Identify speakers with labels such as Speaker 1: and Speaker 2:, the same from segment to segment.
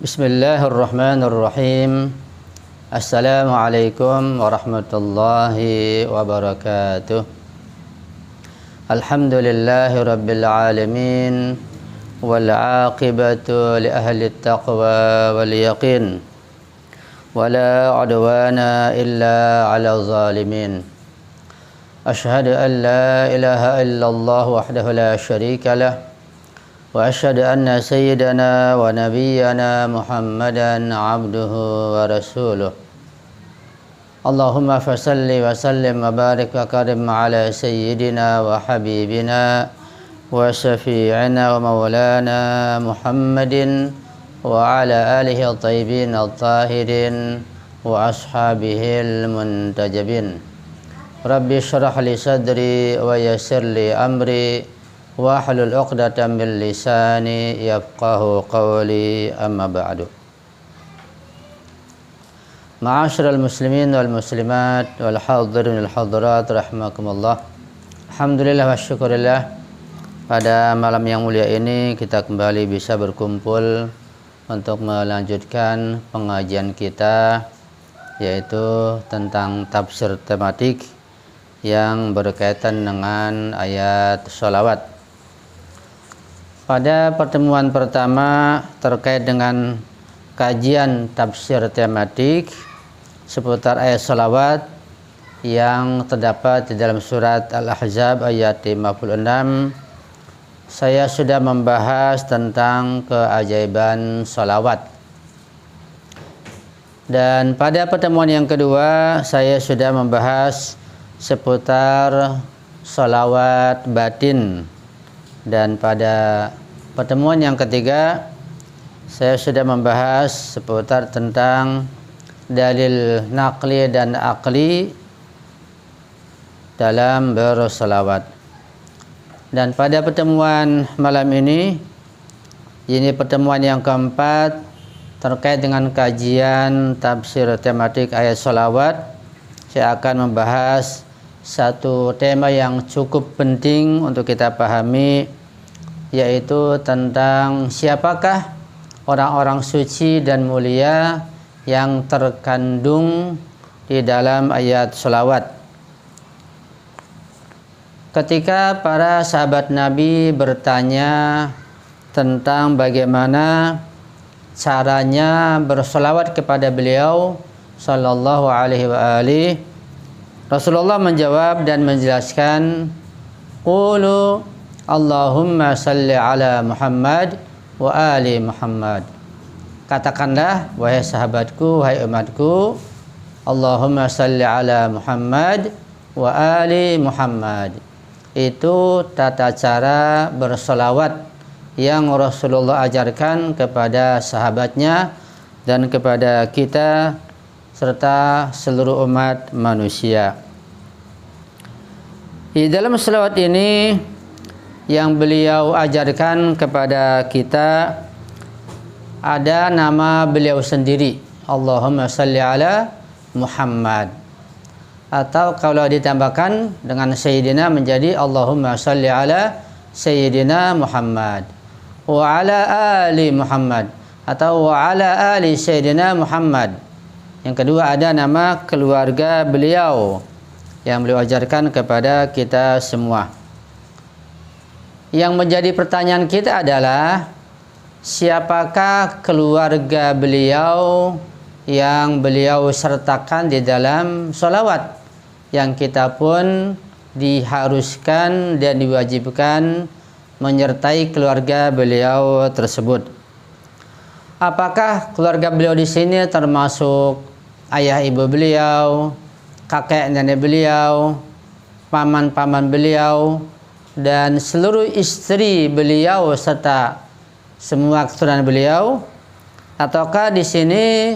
Speaker 1: Bismillahirrahmanirrahim. Assalamualaikum warahmatullahi wabarakatuh. Alhamdulillahi rabbil alamin. Wal aqibatu li ahli taqwa wal yaqin. Wala udwana illa ala zalimin. Ashhadu an la ilaha illallah wahdahu la syarika lah. Wa asyhadu anna sayyidana wa nabiyyana Muhammadan abduhu wa rasuluh. Allahumma fasalli wa sallim wa barik wa karim ala sayyidina wa habibina wa syafi'ina wa maulana Muhammadin wa ala alihi at-tayyibin at-tahirin wa ashabihi al-muntajabin. Rabbi syrah li sadri wa yassir li amri wahlul 'uqdatam min lisani yafqahu qawli, amma ba'du. Ma'asyiral muslimin wal muslimat wal hadirin wal hadirat rahimakumullah. Alhamdulillah wa syukurillah, pada malam yang mulia ini kita kembali bisa berkumpul untuk melanjutkan pengajian kita, yaitu tentang tafsir tematik yang berkaitan dengan ayat sholawat. Pada pertemuan pertama terkait dengan kajian tafsir tematik seputar ayat sholawat yang terdapat di dalam surat Al-Ahzab ayat 56, saya sudah membahas tentang keajaiban sholawat. Dan pada pertemuan yang kedua saya sudah membahas seputar sholawat batin. Dan pada pertemuan yang ketiga saya sudah membahas seputar tentang dalil naqli dan aqli dalam bersolawat. Dan pada pertemuan malam ini pertemuan yang keempat terkait dengan kajian tafsir tematik ayat sholawat. Saya akan membahas satu tema yang cukup penting untuk kita pahami, yaitu tentang siapakah orang-orang suci dan mulia yang terkandung di dalam ayat sholawat. Ketika para sahabat Nabi bertanya tentang bagaimana caranya bersolawat kepada beliau sallallahu alaihi wa alihi, Rasulullah menjawab dan menjelaskan, qulu Allahumma salli ala Muhammad wa ali Muhammad. Katakanlah, wahai sahabatku, wahai umatku, Allahumma salli ala Muhammad wa ali Muhammad. Itu tata cara bersolawat yang Rasulullah ajarkan kepada sahabatnya dan kepada kita serta seluruh umat manusia. Di dalam selawat ini yang beliau ajarkan kepada kita ada nama beliau sendiri, Allahumma salli ala Muhammad, atau kalau ditambahkan dengan Sayyidina menjadi Allahumma salli ala Sayyidina Muhammad wa ala ali Muhammad, atau wa ala ali Sayyidina Muhammad. Yang kedua ada nama keluarga beliau yang beliau ajarkan kepada kita semua. Yang menjadi pertanyaan kita adalah, siapakah keluarga beliau yang beliau sertakan di dalam sholawat, yang kita pun diharuskan dan diwajibkan menyertai keluarga beliau tersebut. Apakah keluarga beliau di sini termasuk ayah ibu beliau, kakek nenek beliau, paman-paman beliau, dan seluruh istri beliau serta semua keturunan beliau, ataukah di sini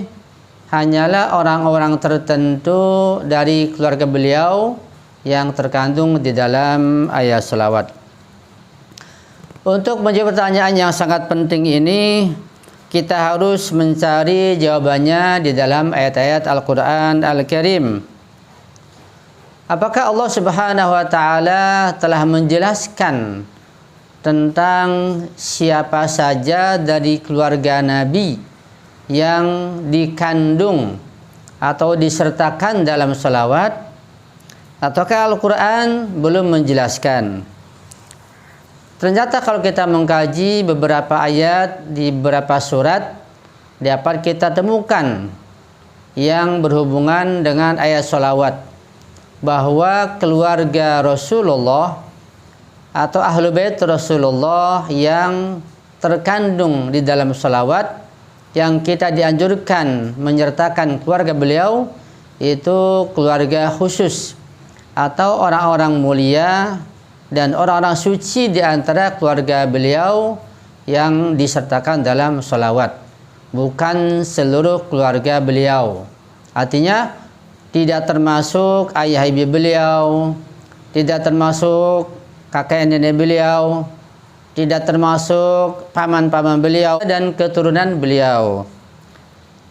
Speaker 1: hanyalah orang-orang tertentu dari keluarga beliau yang terkandung di dalam ayat sholawat? Untuk menjawab pertanyaan yang sangat penting ini, kita harus mencari jawabannya di dalam ayat-ayat Al-Quran Al-Karim. Apakah Allah Subhanahu wa Ta'ala telah menjelaskan tentang siapa saja dari keluarga Nabi yang dikandung atau disertakan dalam sholawat, ataukah Al-Quran belum menjelaskan? Ternyata kalau kita mengkaji beberapa ayat di beberapa surat, dapat kita temukan yang berhubungan dengan ayat sholawat, bahwa keluarga Rasulullah atau ahlu bait Rasulullah yang terkandung di dalam sholawat, yang kita dianjurkan menyertakan keluarga beliau, itu keluarga khusus atau orang-orang mulia dan orang-orang suci di antara keluarga beliau yang disertakan dalam sholawat, bukan seluruh keluarga beliau. Artinya tidak termasuk ayah ibu beliau, tidak termasuk kakek nenek beliau, tidak termasuk paman-paman beliau dan keturunan beliau.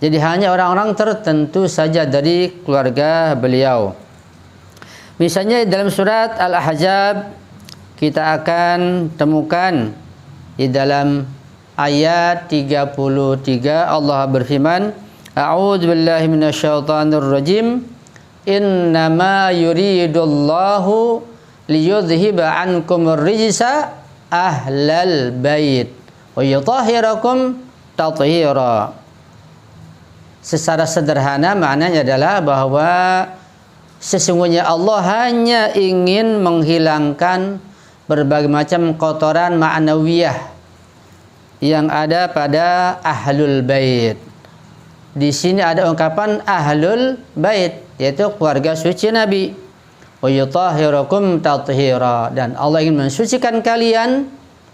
Speaker 1: Jadi hanya orang-orang tertentu saja dari keluarga beliau. Misalnya dalam surat Al-Ahzab kita akan temukan di dalam ayat 33 Allah berfirman, A'udzu billahi minasyaitonir rajim. Innama yuridullahu liyudhhiba ankumur rijsa ahlal bait wa yutahhirakum tathira. Secara sederhana maknanya adalah bahwa sesungguhnya Allah hanya ingin menghilangkan berbagai macam kotoran ma'nawiyah yang ada pada ahlul bait. Di sini ada ungkapan ahlul bait, yaitu keluarga suci Nabi. Wa yutahhirakum tathira, dan Allah ingin mensucikan kalian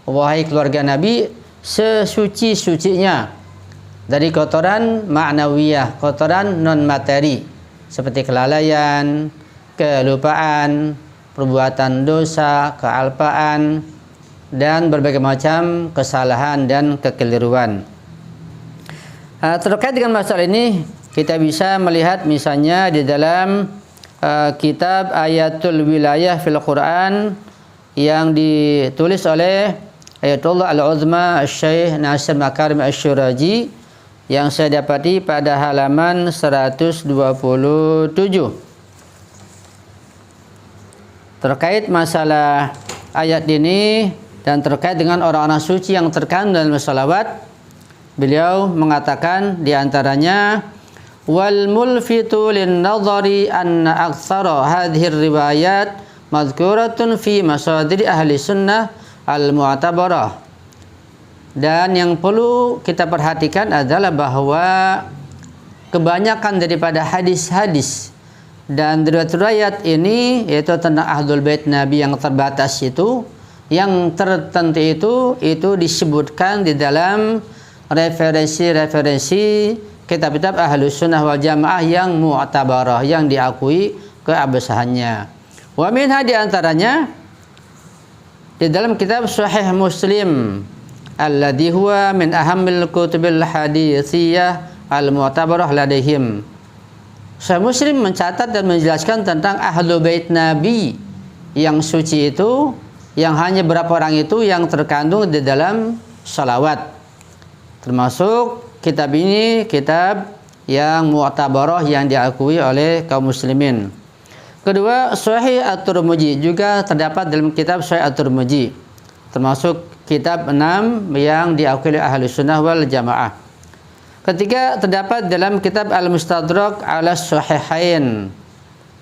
Speaker 1: wahai keluarga Nabi sesuci-sucinya dari kotoran ma'nawiyah, kotoran non materi seperti kelalaian, kelupaan, perbuatan dosa, kealpaan, dan berbagai macam kesalahan dan kekeliruan. Terkait dengan masalah ini kita bisa melihat misalnya di dalam kitab Ayatul Wilayah fil Quran yang ditulis oleh Ayatullah Al-Uzma Syekh Nasir Makarim Asy-Syuraji, yang saya dapati pada halaman 127. Terkait masalah ayat ini dan terkait dengan orang-orang suci yang terkandung dalam sholawat, beliau mengatakan diantaranya, wal mulfitu lin nadhari anna aktsara hadhihi riwayat madhkuratun fi masadir ahli sunnah al mu'tabarah. Dan yang perlu kita perhatikan adalah bahwa kebanyakan daripada hadis-hadis dan riwayat ini, yaitu tentang ahlul bait Nabi yang terbatas itu, yang tertentu itu disebutkan di dalam referensi-referensi kitab-kitab Ahlus Sunnah wal Jamaah yang mu'tabarah, yang diakui keabsahannya. Wa minha, di antaranya di dalam kitab Sahih Muslim alladhi huwa min ahammil kutubil haditsiyah al-mu'tabarah ladaihim. Sahih Muslim mencatat dan menjelaskan tentang Ahlul Bait Nabi yang suci itu, yang hanya berapa orang itu yang terkandung di dalam salawat. Termasuk kitab ini kitab yang mu'tabarah, yang diakui oleh kaum muslimin. Kedua, Sahih At-Tirmidzi juga terdapat dalam kitab Sahih At-Tirmidzi, termasuk kitab 6 yang diakui oleh Ahlus Sunnah wal Jamaah. Ketiga, terdapat dalam kitab Al-Mustadrak ala Sahihain.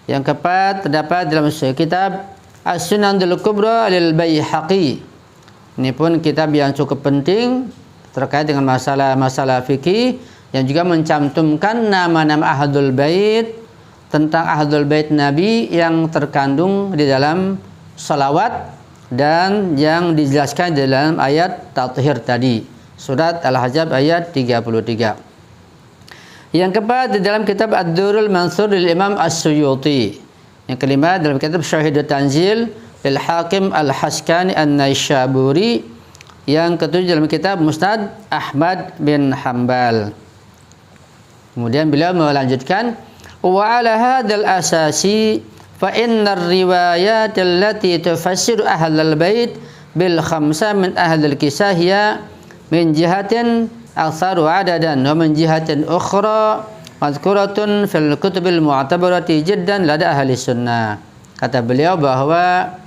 Speaker 1: Yang keempat, terdapat dalam kitab As-Sunanul Kubra lil Baihaqi. Ini pun kitab yang cukup penting terkait dengan masalah-masalah fikih, yang juga mencantumkan nama-nama Ahlul Bait, tentang Ahlul Bait Nabi yang terkandung di dalam salawat dan yang dijelaskan di dalam ayat tathhir tadi, surat Al-Ahzab ayat 33. Yang keempat, di dalam kitab Ad-Durrul Mansur lil Imam As-Suyuti. Yang kelima, dalam kitab Syahidut Tanzil lil Hakim Al-Haskani An-Naisaburi. Yang ketujuh, dalam kitab Musnad Ahmad bin Hanbal. Kemudian beliau melanjutkan, wa ala hadzal asasi fa innar riwayat allati tufassiru ahlal bait bil khamsa min ahlil kisah hiya min jihatin aktsaru adadan wa min jihatin ukhra mazkuratun fil kutubil mu'tabarati jiddan lada ahli sunnah. Kata beliau bahwa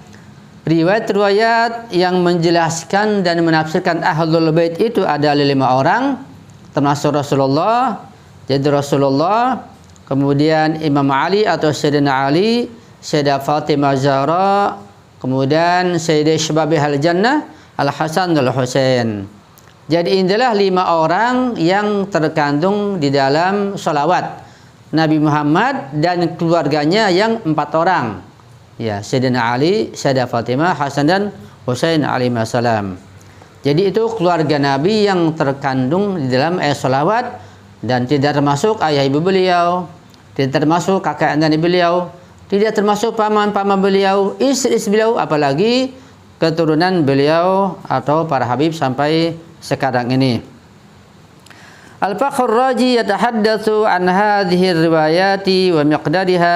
Speaker 1: riwayat-riwayat yang menjelaskan dan menafsirkan Ahlul Bait itu ada 5 orang, termasuk Rasulullah, jadi Rasulullah, kemudian Imam Ali atau Sayyidina Ali, Sayyidah Fatimah Zahra, kemudian Sayyidah Syababihal Jannah, Al-Hasan dan Al-Husain. Jadi inilah 5 orang yang terkandung di dalam sholawat Nabi Muhammad dan keluarganya yang 4 orang. Ya, Sayyidina Ali, Sayyidah Fatimah, Hasan dan Husain alaihi salam. Jadi itu keluarga Nabi yang terkandung di dalam ayat sholawat dan tidak termasuk ayah ibu beliau, tidak termasuk kakak nenek beliau, tidak termasuk paman-paman beliau, istri-istri beliau, apalagi keturunan beliau atau para habib sampai sekarang ini. Al-Fakhr Razi yatahaddatsu an hadhihi riwayati wa miqdariha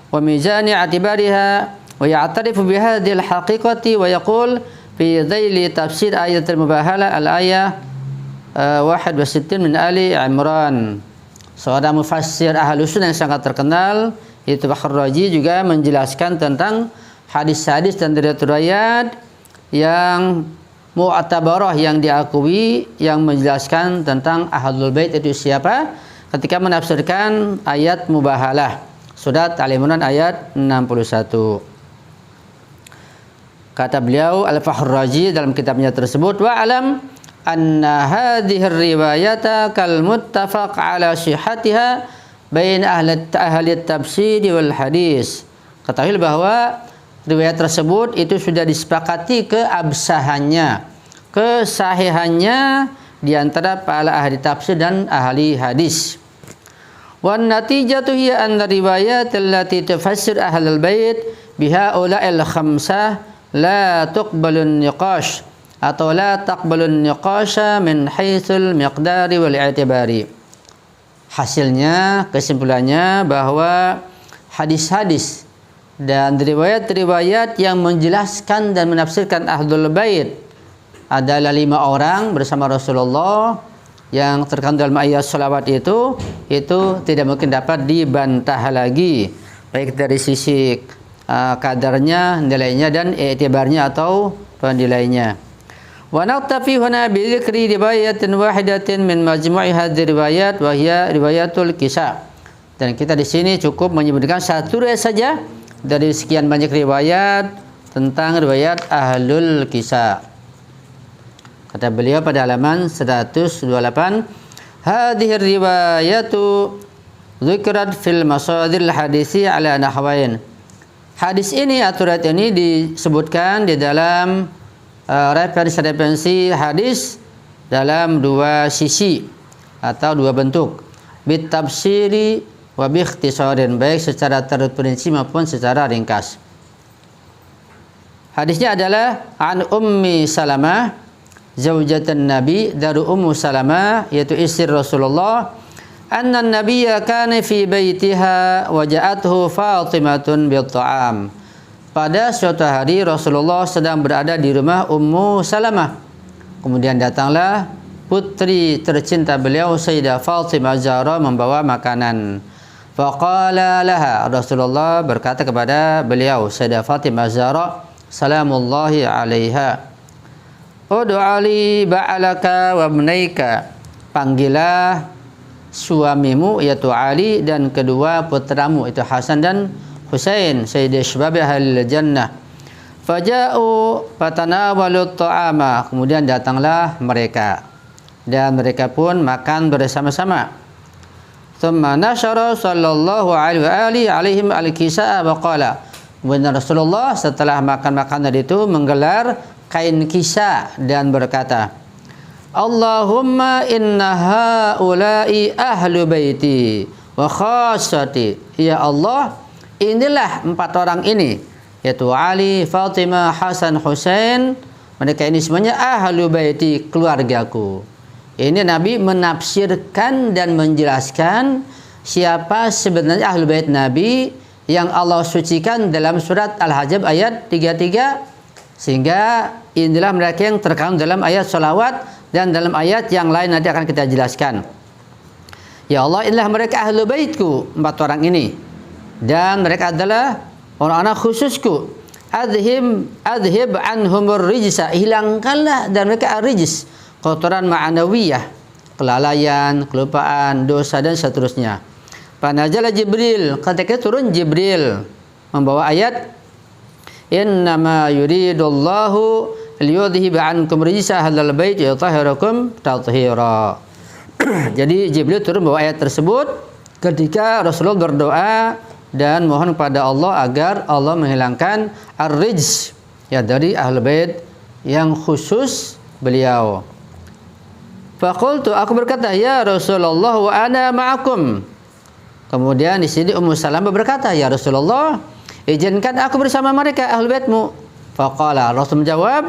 Speaker 1: wa mizani i'tibariha wa ya'tarifu bi hadhihi al-haqiqati wa yaqul fi dhaili tafsir ayat al-mubahalah al-ayah 61 min Ali Imran. Seorang mufassir Ahlus Sunnah yang sangat terkenal yaitu Fakhr Razi juga menjelaskan tentang hadis-hadis dan riwayat yang mu'tabarah yang diakui yang menjelaskan tentang Ahlul Bait itu siapa ketika menafsirkan ayat mubahalah surat Al-Imran ayat 61. Kata beliau Al-Fakhr Razi dalam kitabnya tersebut, wa alam anna hadhihi riwayata kal muttafaq ala sihhatiha bain ahli tafsir wal hadis. Ketahui bahwa riwayat tersebut itu sudah disepakati keabsahannya, kesahihannya di antara para ahli tafsir dan ahli hadis. Wan natijatu hiya anna riwayat allati tufassir ahlul bait biha ula'il khamsah la tuqbalun niqash atau la taqbalun niqasha min haitsul miqdari wal i'tibari. Hasilnya, kesimpulannya bahwa hadis-hadis dan riwayat-riwayat yang menjelaskan dan menafsirkan Ahlul Bait adalah 5 orang bersama Rasulullah yang terkandung dalam ayat sholawat itu tidak mungkin dapat dibantah lagi baik dari sisi kadarnya, nilainya dan i'tibarnya atau penilainya. Wa naktafi huna bi dzikri riwayatin wahidatin min majmu'i hadhihi riwayat wa hiya riwayatul Kisah. Dan kita di sini cukup menyebutkan satu riwayat saja dari sekian banyak riwayat tentang riwayat Ahlul Kisah. Kata beliau pada halaman 128, hadhihi riwayatu dzikrat fil masadir hadisi ala nahwain. Hadis ini atau riwayat ini disebutkan di dalam referensi hadis dalam 2 sisi atau 2 bentuk, bit tafsiri wa bi ikhtisarin, baik secara terperinci maupun secara ringkas. Hadisnya adalah an Ummi Salamah zaujatan Nabi, dari Ummu Salamah yaitu istri Rasulullah, anna nabiyya kana fi baitiha wa ja'atuhu Fatimatun bil ta'am. Pada suatu hari Rasulullah sedang berada di rumah Ummu Salamah. Kemudian datanglah putri tercinta beliau Sayyidah Fatimah Zahra membawa makanan. Faqala laha, Rasulullah berkata kepada beliau Sayyidah Fatimah Zahra, salamullahi alaiha, ud'ali ba'alaka wa ibnaika, panggillah suamimu yaitu Ali dan kedua putramu itu Hasan dan Husain, Sayyidah Syababihal Jannah. Faja'u fatanawalut ta'ama, kemudian datanglah mereka dan mereka pun makan bersama-sama. Thumma nasyara sallallahu alaihim al-kisah wa qala, kemudian Rasulullah setelah makan makanan itu menggelar kain kisah dan berkata, Allahumma inna haula'i ahlu baiti wa khassati. Ya Allah, inilah 4 orang ini, yaitu Ali, Fatimah, Hasan, Husain. Mereka ini semuanya ahlu baiti, keluargaku. Ini Nabi menafsirkan dan menjelaskan siapa sebenarnya ahlu bait Nabi yang Allah sucikan dalam surat Al-Hajj ayat 33. Sehingga inilah mereka yang terkandung dalam ayat sholawat dan dalam ayat yang lain nanti akan kita jelaskan. Ya Allah, inilah mereka ahlu baitku, 4 orang ini, dan mereka adalah orang-orang khususku. Adhib anhumur rijsa, hilangkanlah dan mereka ar-rijs, kotoran ma'anawiyah, kelalaian, kelupaan, dosa dan seterusnya. Panazala Jibril, ketika turun Jibril membawa ayat innama yuridullahu liyudhiba ankum rijsa ahlal bait wa yutahhirakum tathira. Jadi Jibril turun membawa ayat tersebut ketika Rasulullah berdoa dan mohon kepada Allah agar Allah menghilangkan ar-rijs, ya, dari ahlul bait yang khusus beliau. Faqultu, aku berkata, ya Rasulullah wa ana ma'akum. Kemudian di sini Ummu Salamah berkata, ya Rasulullah, izinkan aku bersama mereka ahlul baitmu. Faqala, Rasul menjawab,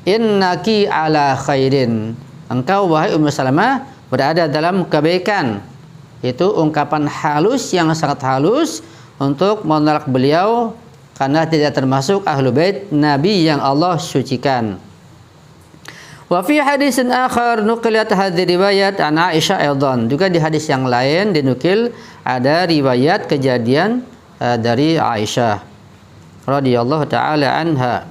Speaker 1: innaki ala khairin. Engkau wahai Ummu Salamah berada dalam kebaikan. Itu ungkapan halus yang sangat halus untuk menolak beliau karena tidak termasuk ahlul bait Nabi yang Allah sucikan. Wa fi hadisin akhar nuqilat hadhihi riwayat an Aisyah aidan. Juga di hadis yang lain dinukil ada riwayat kejadian dari Aisyah radhiyallahu taala anha.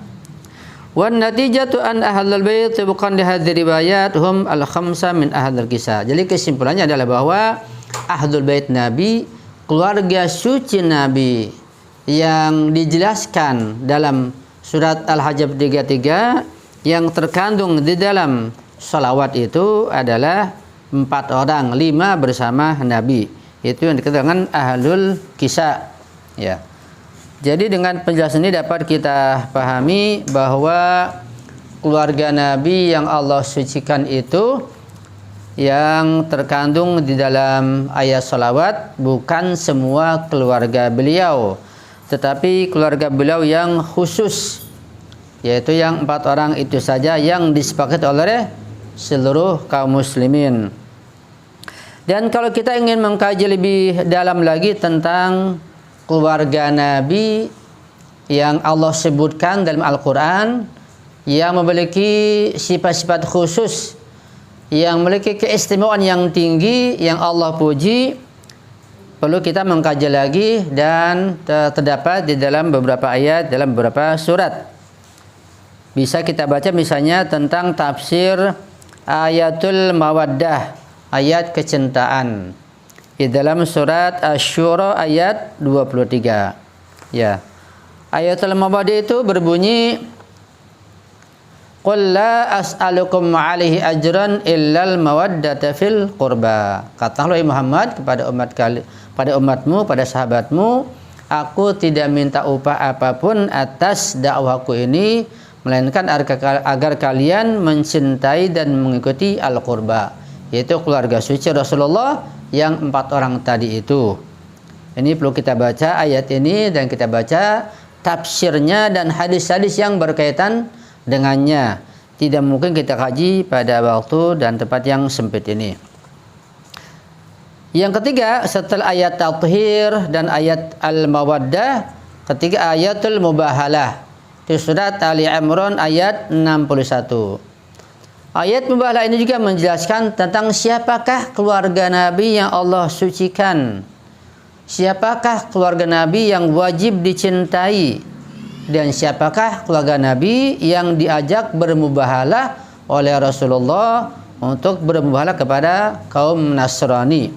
Speaker 1: Wan natijatu an ahlul bait bukan di hadhihi riwayat hum al-khamsa min ahlul kisah. Jadi kesimpulannya adalah bahwa ahlul bait Nabi, keluarga suci Nabi yang dijelaskan dalam surat Al-Hajj 33 yang terkandung di dalam salawat itu adalah 4 orang, 5 bersama Nabi. Itu yang dikatakan ahlul kisah, ya. Jadi dengan penjelasan ini dapat kita pahami bahwa keluarga Nabi yang Allah sucikan itu yang terkandung di dalam ayat salawat bukan semua keluarga beliau, tetapi keluarga beliau yang khusus, yaitu yang 4 orang itu saja yang disepakati oleh seluruh kaum muslimin. Dan kalau kita ingin mengkaji lebih dalam lagi tentang keluarga Nabi yang Allah sebutkan dalam Al-Quran, yang memiliki sifat-sifat khusus, yang memiliki keistimewaan yang tinggi, yang Allah puji, perlu kita mengkaji lagi dan terdapat di dalam beberapa ayat, dalam beberapa surat. Bisa kita baca misalnya tentang tafsir ayatul mawaddah, ayat kecintaan, di dalam surat Asy-Syura ayat 23. Ya. Ayatul mawaddah itu berbunyi, qul la as'alukum 'alaihi ajran illal mawaddata fil qurba. Katakanlah Muhammad pada umatmu, pada sahabatmu, aku tidak minta upah apapun atas dakwahku ini melainkan agar kalian mencintai dan mengikuti al-qurba, yaitu keluarga suci Rasulullah yang 4 orang tadi itu. Ini perlu kita baca ayat ini dan kita baca tafsirnya dan hadis-hadis yang berkaitan dengannya. Tidak mungkin kita kaji pada waktu dan tempat yang sempit ini. Yang ketiga, setelah ayat tathhir dan ayat al-mawaddah, ketiga ayatul mubahalah di surat Ali Imran ayat 61. Ayat mubahalah ini juga menjelaskan tentang siapakah keluarga Nabi yang Allah sucikan, siapakah keluarga Nabi yang wajib dicintai, dan siapakah keluarga Nabi yang diajak bermubahalah oleh Rasulullah untuk bermubahalah kepada kaum Nasrani.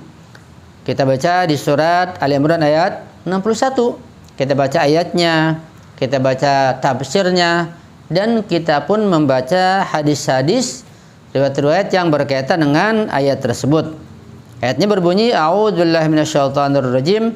Speaker 1: Kita baca di surat Ali Imran ayat 61. Kita baca ayatnya, kita baca tafsirnya, dan kita pun membaca hadis-hadis, riwayat-riwayat yang berkaitan dengan ayat tersebut. Ayatnya berbunyi, a'udzubillahi minasyaitonirrajim.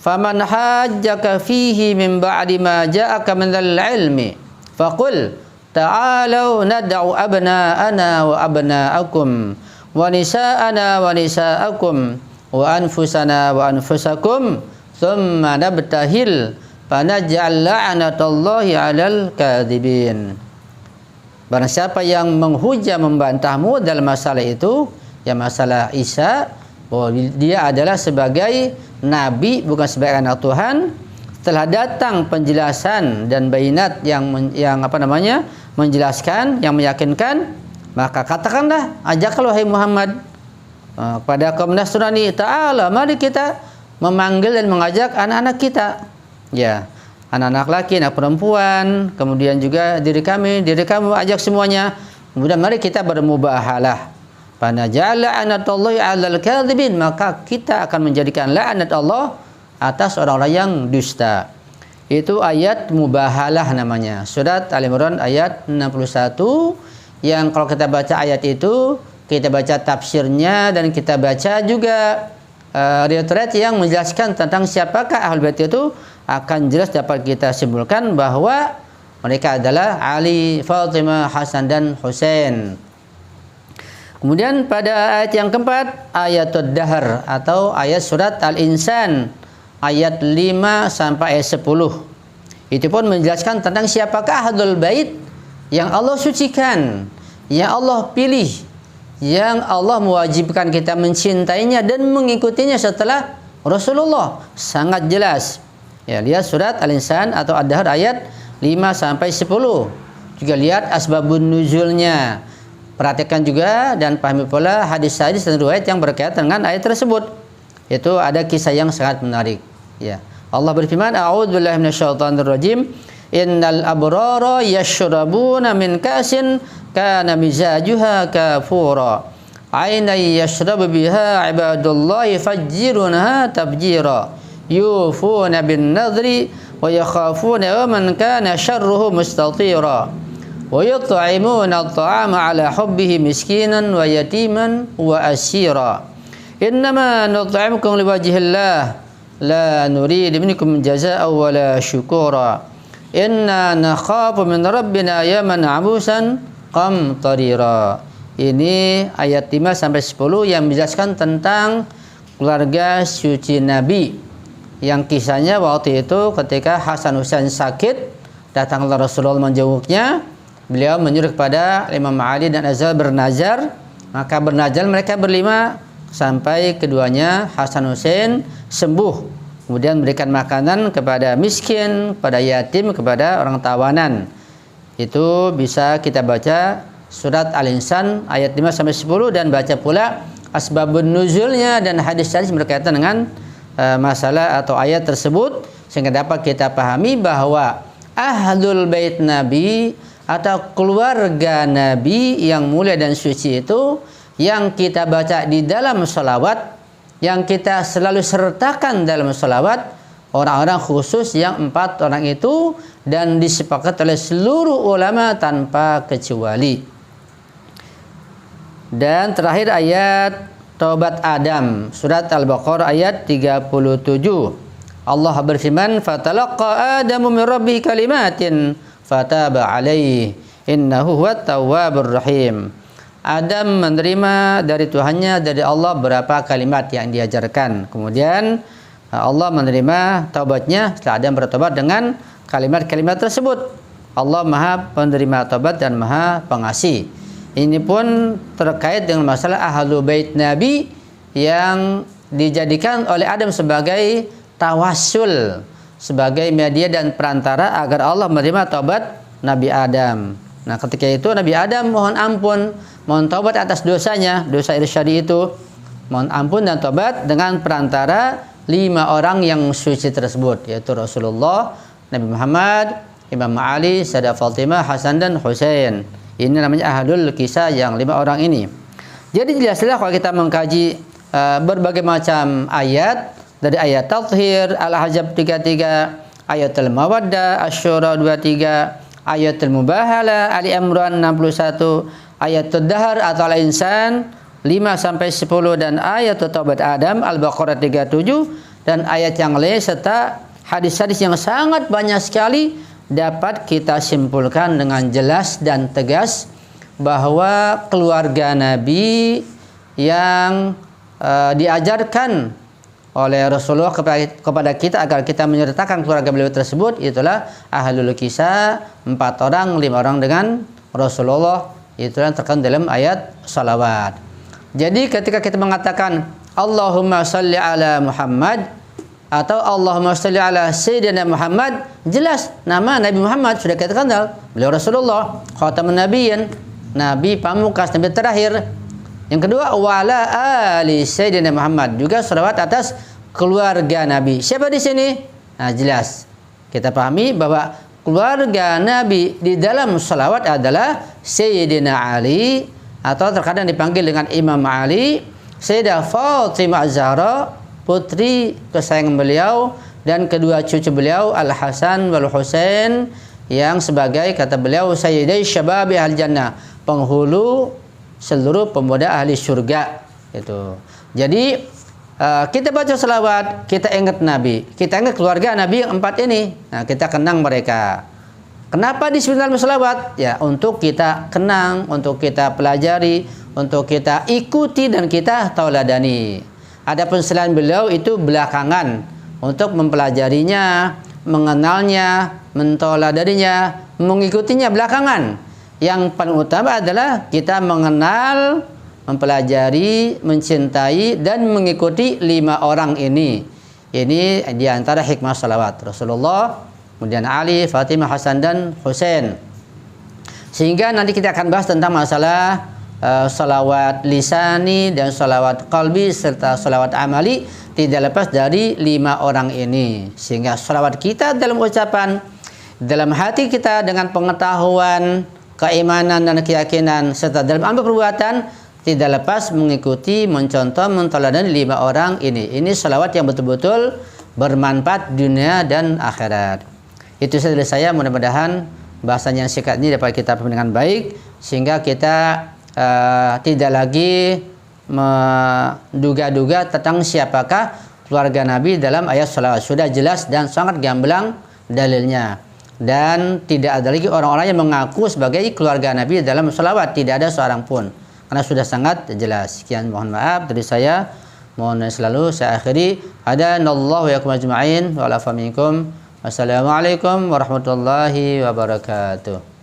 Speaker 1: Faman hajjaka fihi min ba'di ma ja'aka minal ilmi faqul ta'alau nad'u abna'ana wa abna'akum wa nisa'ana wa nisa'akum wa anfusana wa anfusakum thumma nabtahil fanaj'al la'natallahi 'alal kadhibin. Barang siapa yang menghujah, membantahmu dalam masalah itu, ya masalah Isa, bahwa dia adalah sebagai nabi bukan sebagai anak Tuhan, telah datang penjelasan dan bayinat yang menjelaskan, yang meyakinkan, Maka katakanlah, ajaklah wahai Muhammad kepada kaum Nasrani, ta'ala, mari kita memanggil dan mengajak anak-anak kita. Ya, anak-anak laki, anak perempuan, kemudian juga diri kamu ajak semuanya. Kemudian mari kita bermubahalah. Panaja'al la'natullahi 'alal kadhibin, maka kita akan menjadikan laknat Allah atas orang-orang yang dusta. Itu ayat mubahalah namanya. Surat Al-Imran ayat 61, yang kalau kita baca ayat itu, kita baca tafsirnya dan kita baca juga riwayat yang menjelaskan tentang siapakah Ahlul Bait itu, akan jelas dapat kita simpulkan bahwa mereka adalah Ali, Fatimah, Hasan dan Husain. Kemudian pada ayat yang keempat, ayatul dahr atau ayat surat Al-Insan ayat 5 sampai ayat 10. Itu pun menjelaskan tentang siapakah Ahlul Bait yang Allah sucikan, yang Allah pilih, yang Allah mewajibkan kita mencintainya dan mengikutinya setelah Rasulullah. Sangat jelas. Ya, lihat surat Al-Insan atau Ad-Dahr ayat 5 sampai 10. Juga lihat asbabun nuzulnya. Perhatikan juga dan pahami pula hadis-hadis dan riwayat yang berkaitan dengan ayat tersebut. Itu ada kisah yang sangat menarik. Ya. Allah berfirman, a'udzubillahi minasyaitonirrajim. Innal abrara yashrabuna min ka'sin kana mizajuha kafura. Ainan yashrabu biha ibadullahi fajjirunha tabjira. Yufuna bin nadri wa yakhafuna yawman kana syarruhu mustatira. Wa yut'imuna at-ta'ama 'ala hubbihi miskinan wa yatiman wa asira. Innama nut'imukum liwajhillah la nuridu minkum jazaa'an wa la syukura. Inna nakhafu min rabbina yaman abusan qamtarira. Ini ayat 5 sampai 10 yang menjelaskan tentang keluarga suci Nabi, yang kisahnya waktu itu ketika Hasan Husain sakit, datanglah Rasulullah menjenguknya. Beliau menyuruh kepada Imam Ali dan Azal bernazar, maka bernazar mereka berlima sampai keduanya Hasan Husain sembuh. Kemudian memberikan makanan kepada miskin, kepada yatim, kepada orang tawanan. Itu bisa kita baca surat Al-Insan ayat 5 sampai 10 dan baca pula asbabun nuzulnya dan hadis-hadis berkaitan dengan masalah atau ayat tersebut, sehingga dapat kita pahami bahwa Ahlul Bait Nabi atau keluarga Nabi yang mulia dan suci itu yang kita baca di dalam salawat, yang kita selalu sertakan dalam salawat, orang-orang khusus yang 4 orang itu, dan disepakati oleh seluruh ulama tanpa kecuali. Dan terakhir ayat Taubat Adam, surat Al-Baqarah ayat 37. Allah berfirman, "Fatalaqa Adamu min rabbih kalimatin fataba alaihi innahu huwat tawwabur rahim." Adam menerima dari Tuhannya, dari Allah berapa kalimat yang diajarkan. Kemudian Allah menerima taubatnya setelah Adam bertobat dengan kalimat-kalimat tersebut. Allah Maha penerima taubat dan Maha pengasih. Ini pun terkait dengan masalah Ahlul Bait Nabi yang dijadikan oleh Adam sebagai tawassul, sebagai media dan perantara agar Allah menerima taubat Nabi Adam. Nah, ketika itu Nabi Adam mohon ampun, mohon taubat atas dosanya, dosa irsyadi itu. Mohon ampun dan taubat dengan perantara 5 orang yang suci tersebut, yaitu Rasulullah, Nabi Muhammad, Imam Ali, Sayyidah Fatimah, Hasan dan Husain. Ini namanya Ahlul Kisah yang 5 orang ini. Jadi jelaslah kalau kita mengkaji berbagai macam ayat, dari ayat Tathir, Al-Ahzab 33, ayat Al-Mawaddah, Asy-Syura 23, ayat Al-Mubahalah, Ali Imran 61, ayat Ad-Dahr atau Al-Insan 5 sampai 10, dan ayat Taubat Adam Al-Baqarah 37, dan ayat yang lain serta hadis-hadis yang sangat banyak sekali, dapat kita simpulkan dengan jelas dan tegas bahwa keluarga Nabi yang diajarkan oleh Rasulullah kepada kita agar kita menyertakan keluarga beliau tersebut, itulah Ahlul Kisah, 4 orang, 5 orang dengan Rasulullah. Itulah terkandung dalam ayat salawat. Jadi ketika kita mengatakan Allahumma sholli ala Muhammad atau Allahumma sholli ala Sayyidina Muhammad, jelas nama Nabi Muhammad sudah kita kenal, beliau Rasulullah, khatamun nabiyyin. Nabi pamungkas, Nabi terakhir. Yang kedua, wala ali Sayyidina Muhammad, juga salawat atas keluarga Nabi. Siapa di sini? Nah, jelas kita pahami bahwa keluarga Nabi di dalam salawat adalah Sayyidina Ali, atau terkadang dipanggil dengan Imam Ali, Sayyidah Fatimah Zahra, putri kesayangan beliau, dan kedua cucu beliau Al-Hasan wal Husain, yang sebagai kata beliau Sayyidah Syababi Ahli Jannah, penghulu seluruh pemuda ahli surga. Itu. Jadi kita baca selawat, kita ingat Nabi, kita ingat keluarga Nabi yang 4 ini. Nah, kita kenang mereka. Kenapa disebut dalam selawat? Ya, untuk kita kenang, untuk kita pelajari, untuk kita ikuti dan kita tauladani. Adapun selain beliau itu belakangan untuk mempelajarinya, mengenalnya, mentauladaninya, mengikutinya belakangan. Yang paling utama adalah kita mengenal, mempelajari, mencintai, dan mengikuti 5 orang ini. Ini diantara hikmah salawat Rasulullah, kemudian Ali, Fatimah, Hasan, dan Husain. Sehingga nanti kita akan bahas tentang masalah salawat lisani dan salawat qalbi serta salawat amali, tidak lepas dari 5 orang ini. Sehingga salawat kita dalam ucapan, dalam hati kita dengan pengetahuan, keimanan dan keyakinan, serta dalam amal perbuatan tidak lepas mengikuti, mencontoh, mentauladani 5 orang ini. Ini salawat yang betul-betul bermanfaat dunia dan akhirat. Itu saja dari saya. Mudah-mudahan bahasanya yang singkat ini dapat kita pahami dengan baik, sehingga kita tidak lagi menduga-duga tentang siapakah keluarga Nabi dalam ayat salawat. Sudah jelas dan sangat gamblang dalilnya. Dan tidak ada lagi orang-orang yang mengaku sebagai keluarga Nabi dalam salawat, tidak ada seorang pun, karena sudah sangat jelas. Sekian, mohon maaf dari saya, mohon selalu saya akhiri. Hadanallahu wa yakum ajma'in wa ala faminkum. Wassalamualaikum warahmatullahi wabarakatuh.